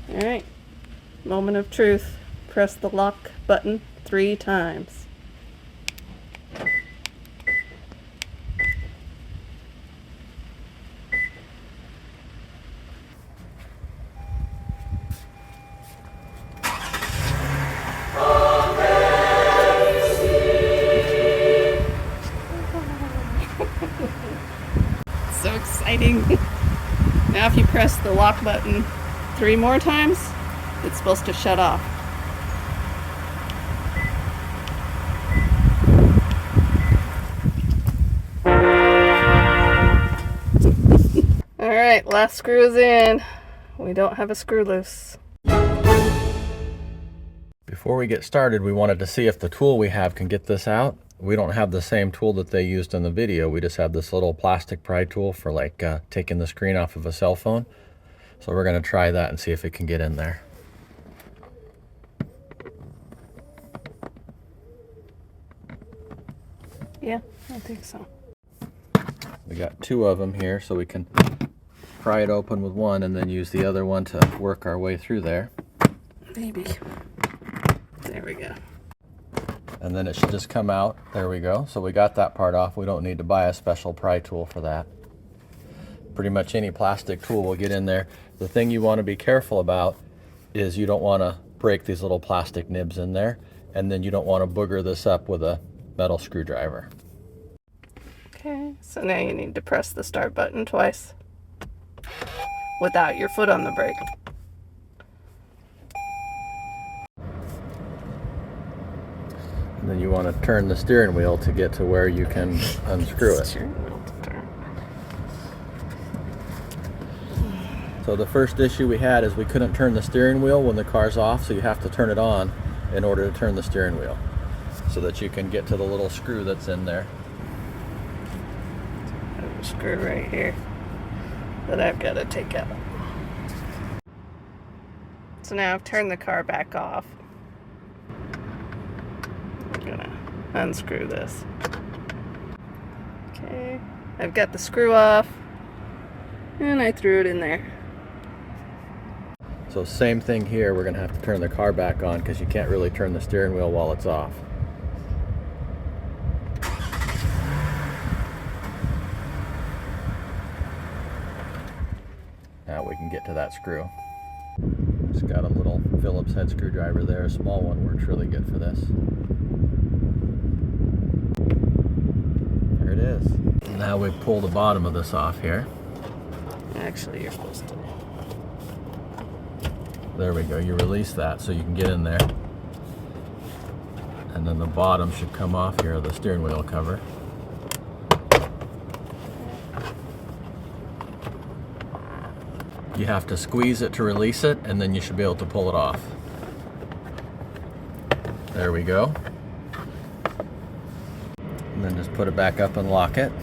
Alright, moment of truth. Press the lock button 3 times. So exciting. Now if you press the lock button 3 more times, it's supposed to shut off. Alright, last screw is in. We don't have a screw loose. Before we get started, we wanted to see if the tool we have can get this out. We don't have the same tool that they used in the video. We just have this little plastic pry tool for like taking the screen off of a cell phone. So we're going to try that and see if it can get in there. Yeah, I think so. We got 2 of them here, so we can pry it open with one and then use the other one to work our way through there. Maybe. There we go. And then it should just come out. There we go. So we got that part off. We don't need to buy a special pry tool for that. Pretty much any plastic tool will get in there. The thing you want to be careful about is you don't want to break these little plastic nibs in there, and then you don't want to booger this up with a metal screwdriver. Okay, so now you need to press the start button twice without your foot on the brake. And then you want to turn the steering wheel to get to where you can unscrew it. So the first issue we had is we couldn't turn the steering wheel when the car's off, so you have to turn it on in order to turn the steering wheel so that you can get to the little screw that's in there. There's a screw right here that I've got to take out. So now I've turned the car back off. I'm gonna unscrew this. Okay, I've got the screw off and I threw it in there. So same thing here, we're gonna have to turn the car back on because you can't really turn the steering wheel while it's off. Now we can get to that screw. Just got a little Phillips head screwdriver there, a small one works really good for this. There it is. Now we pull the bottom of this off here. Actually, you're supposed to. There we go, you release that so you can get in there. And then the bottom should come off here, the steering wheel cover. You have to squeeze it to release it, and then you should be able to pull it off. There we go. And then just put it back up and lock it.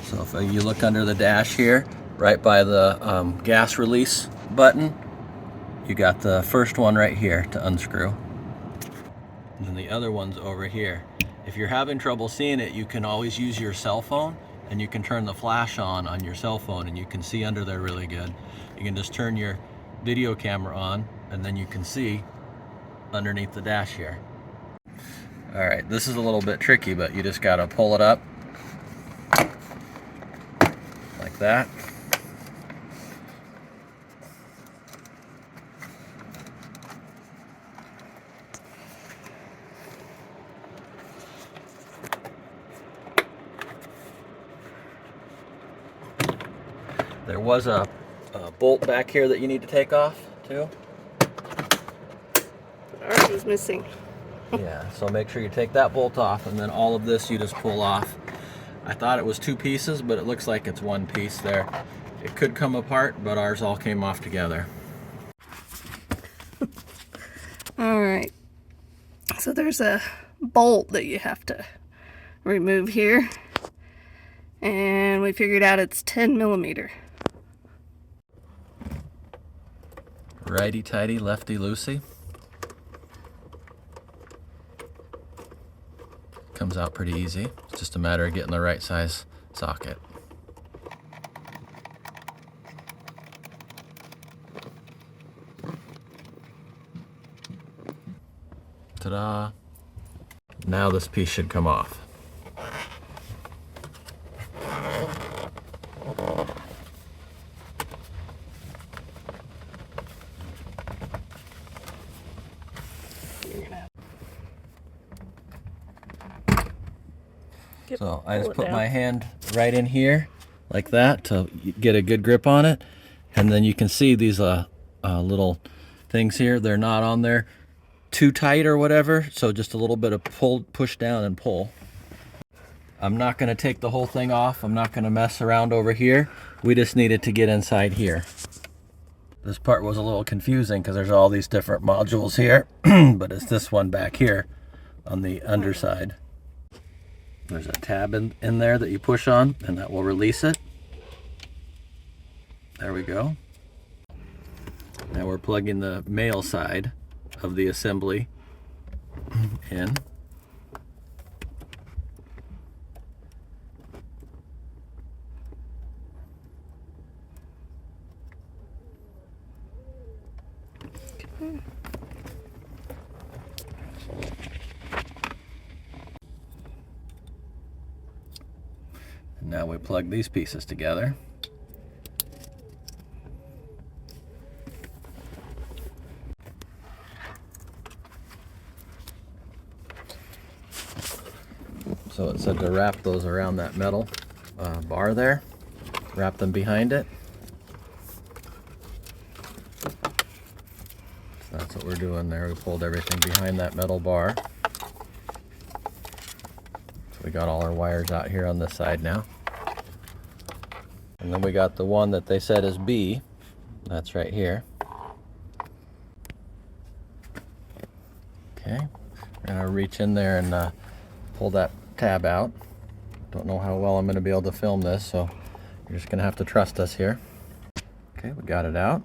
So if you look under the dash here, right by the gas release button, you got the first one right here to unscrew. And then the other one's over here. If you're having trouble seeing it, you can always use your cell phone and you can turn the flash on your cell phone and you can see under there really good. You can just turn your video camera on and then you can see underneath the dash here. All right, this is a little bit tricky, but you just gotta pull it up like that. There was a bolt back here that you need to take off too. Ours is missing. Yeah, so make sure you take that bolt off, and then all of this you just pull off. I thought it was 2 pieces, but it looks like it's 1 piece there. It could come apart, but ours all came off together. All right, so there's a bolt that you have to remove here, and we figured out it's 10 millimeter. Righty-tighty, lefty-loosey. Comes out pretty easy. It's just a matter of getting the right size socket. Ta-da. Now this piece should come off. So I just put my hand right in here like that to get a good grip on it. And then you can see these little things here. They're not on there too tight or whatever. So just a little bit of push down and pull. I'm not going to take the whole thing off. I'm not going to mess around over here. We just need it to get inside here. This part was a little confusing because there's all these different modules here. But it's this one back here on the underside. There's a tab in there that you push on, and that will release it. There we go. Now we're plugging the male side of the assembly in. Now we plug these pieces together. So it said to wrap those around that metal bar there. Wrap them behind it. So that's what we're doing there. We pulled everything behind that metal bar. So we got all our wires out here on this side now. And then we got the one that they said is B. That's right here. Okay. We're going to reach in there and pull that tab out. Don't know how well I'm going to be able to film this, so you're just going to have to trust us here. Okay, we got it out.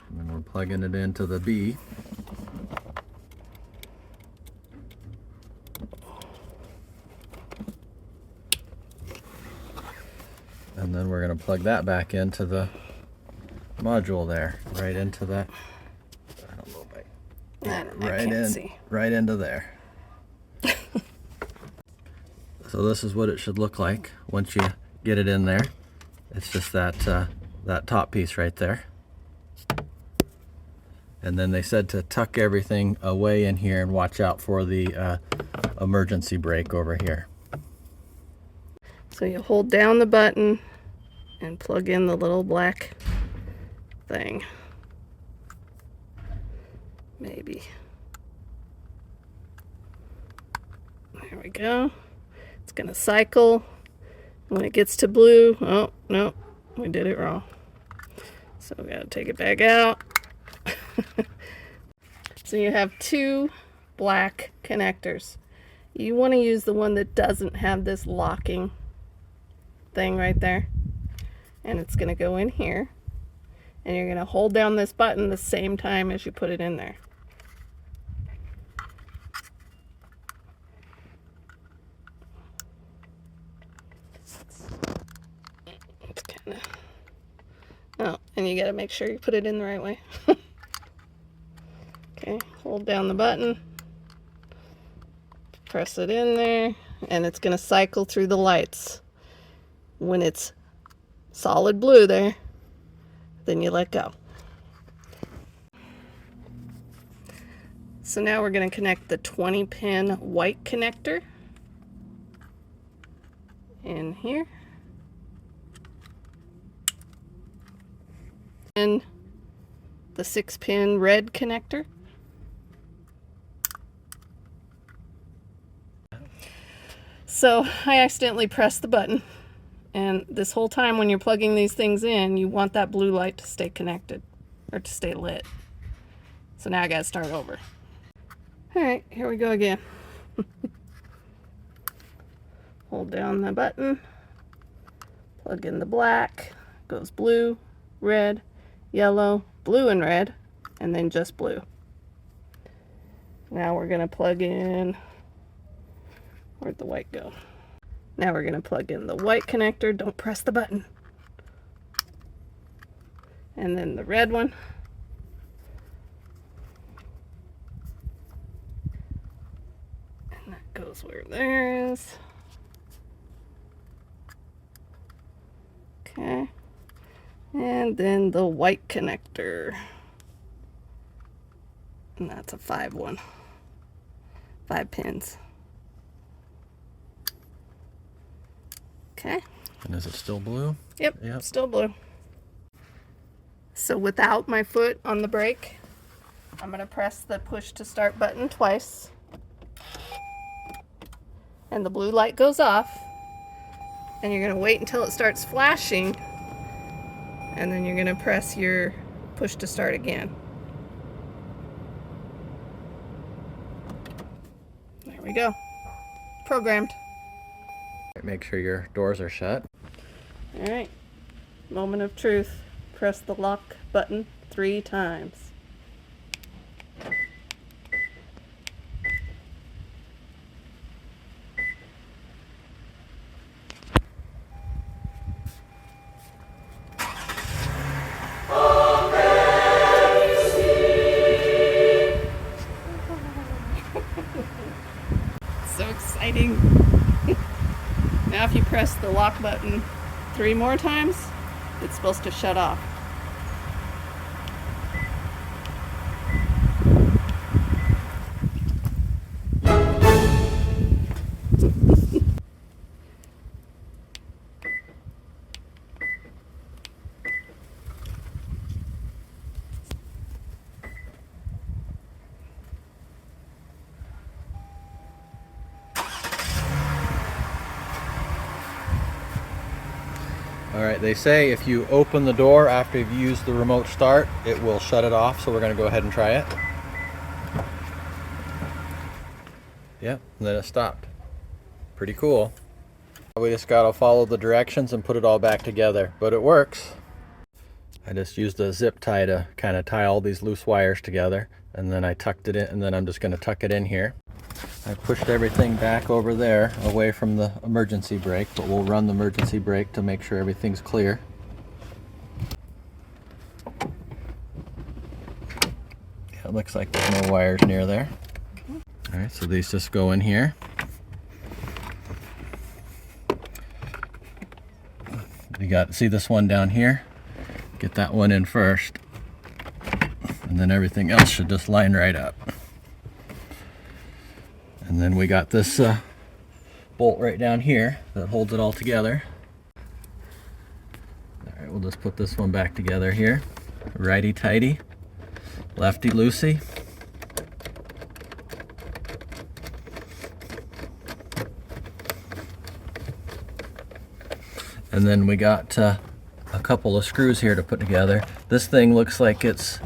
And then we're plugging it into the B. And then we're going to plug that back into the module there, right into that. I don't know if I can't see. Right into there. So this is what it should look like once you get it in there. It's just that that top piece right there. And then they said to tuck everything away in here and watch out for the emergency brake over here. So you hold down the button and plug in the little black thing. Maybe. There we go. It's going to cycle. When it gets to blue, oh, no, we did it wrong. So we got to take it back out. So you have two black connectors. You want to use the one that doesn't have this locking thing right there. And it's going to go in here. And you're going to hold down this button the same time as you put it in there. It's kind of... Oh, and you got to make sure you put it in the right way. Okay, hold down the button. Press it in there. And it's going to cycle through the lights. When it's solid blue there, then you let go. So now we're going to connect the 20-pin white connector in here. And the 6-pin red connector. So I accidentally pressed the button. And this whole time when you're plugging these things in, you want that blue light to stay connected, or to stay lit. So now I gotta start over. Alright, here we go again. Hold down the button, plug in the black, goes blue, red, yellow, blue and red, and then just blue. Now we're gonna plug in, where'd the white go? Now we're going to plug in the white connector. Don't press the button. And then the red one. And that goes where there is. Okay. And then the white connector. And that's a 5 pins. Okay. And is it still blue? Yep, still blue. So without my foot on the brake, I'm going to press the push to start button twice. And the blue light goes off. And you're going to wait until it starts flashing. And then you're going to press your push to start again. There we go. Programmed. Make sure your doors are shut. All right. Moment of truth. Press the lock button 3 times. So exciting. Now if you press the lock button 3 more times, it's supposed to shut off. All right, they say if you open the door after you've used the remote start, it will shut it off, so we're going to go ahead and try it. Yep, and then it stopped. Pretty cool. We just got to follow the directions and put it all back together, but it works. I just used a zip tie to kind of tie all these loose wires together, and then I tucked it in, and then I'm just going to tuck it in here. I pushed everything back over there away from the emergency brake, but we'll run the emergency brake to make sure everything's clear. Yeah, it looks like there's no wires near there. All right, so these just go in here. You got, see this one down here? Get that one in first, and then everything else should just line right up. And then we got this bolt right down here that holds it all together. All right, we'll just put this one back together here. Righty tighty, lefty loosey. And then we got a couple of screws here to put together. This thing looks like it's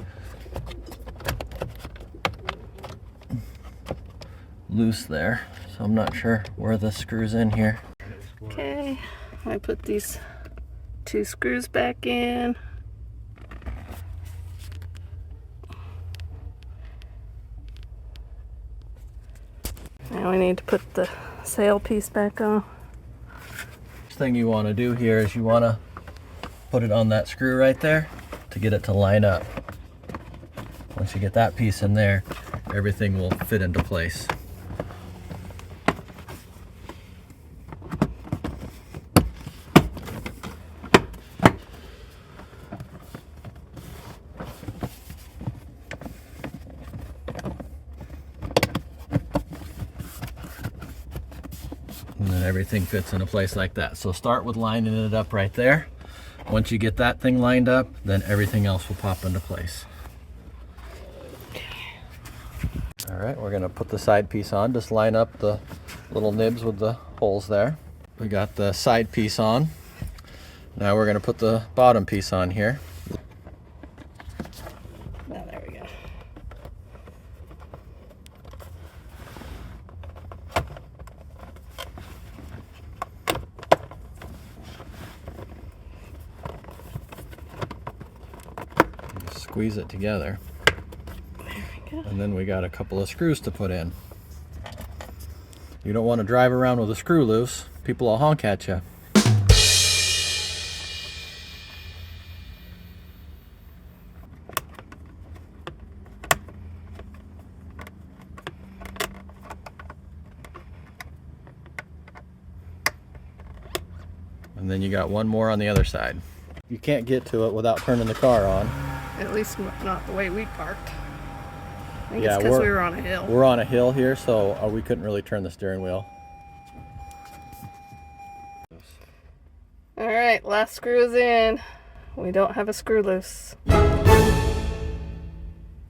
loose there, so I'm not sure where the screws in here. Okay, I put these 2 screws back in. Now we need to put the sail piece back on. First thing you want to do here is you want to put it on that screw right there to get it to line up. Once you get that piece in there, everything will fit into place. And then everything fits into place like that. So start with lining it up right there. Once you get that thing lined up, then everything else will pop into place. All right, we're gonna put the side piece on. Just line up the little nibs with the holes there. We got the side piece on. Now we're gonna put the bottom piece on here. Now there we go. Squeeze it together. There we go. And then we got a couple of screws to put in. You don't want to drive around with a screw loose. People will honk at you. And then you got one more on the other side. You can't get to it without turning the car on. At least not the way we parked. I think Yeah, it's because we were on a hill. We're on a hill here, so we couldn't really turn the steering wheel. All right, last screw is in. We don't have a screw loose.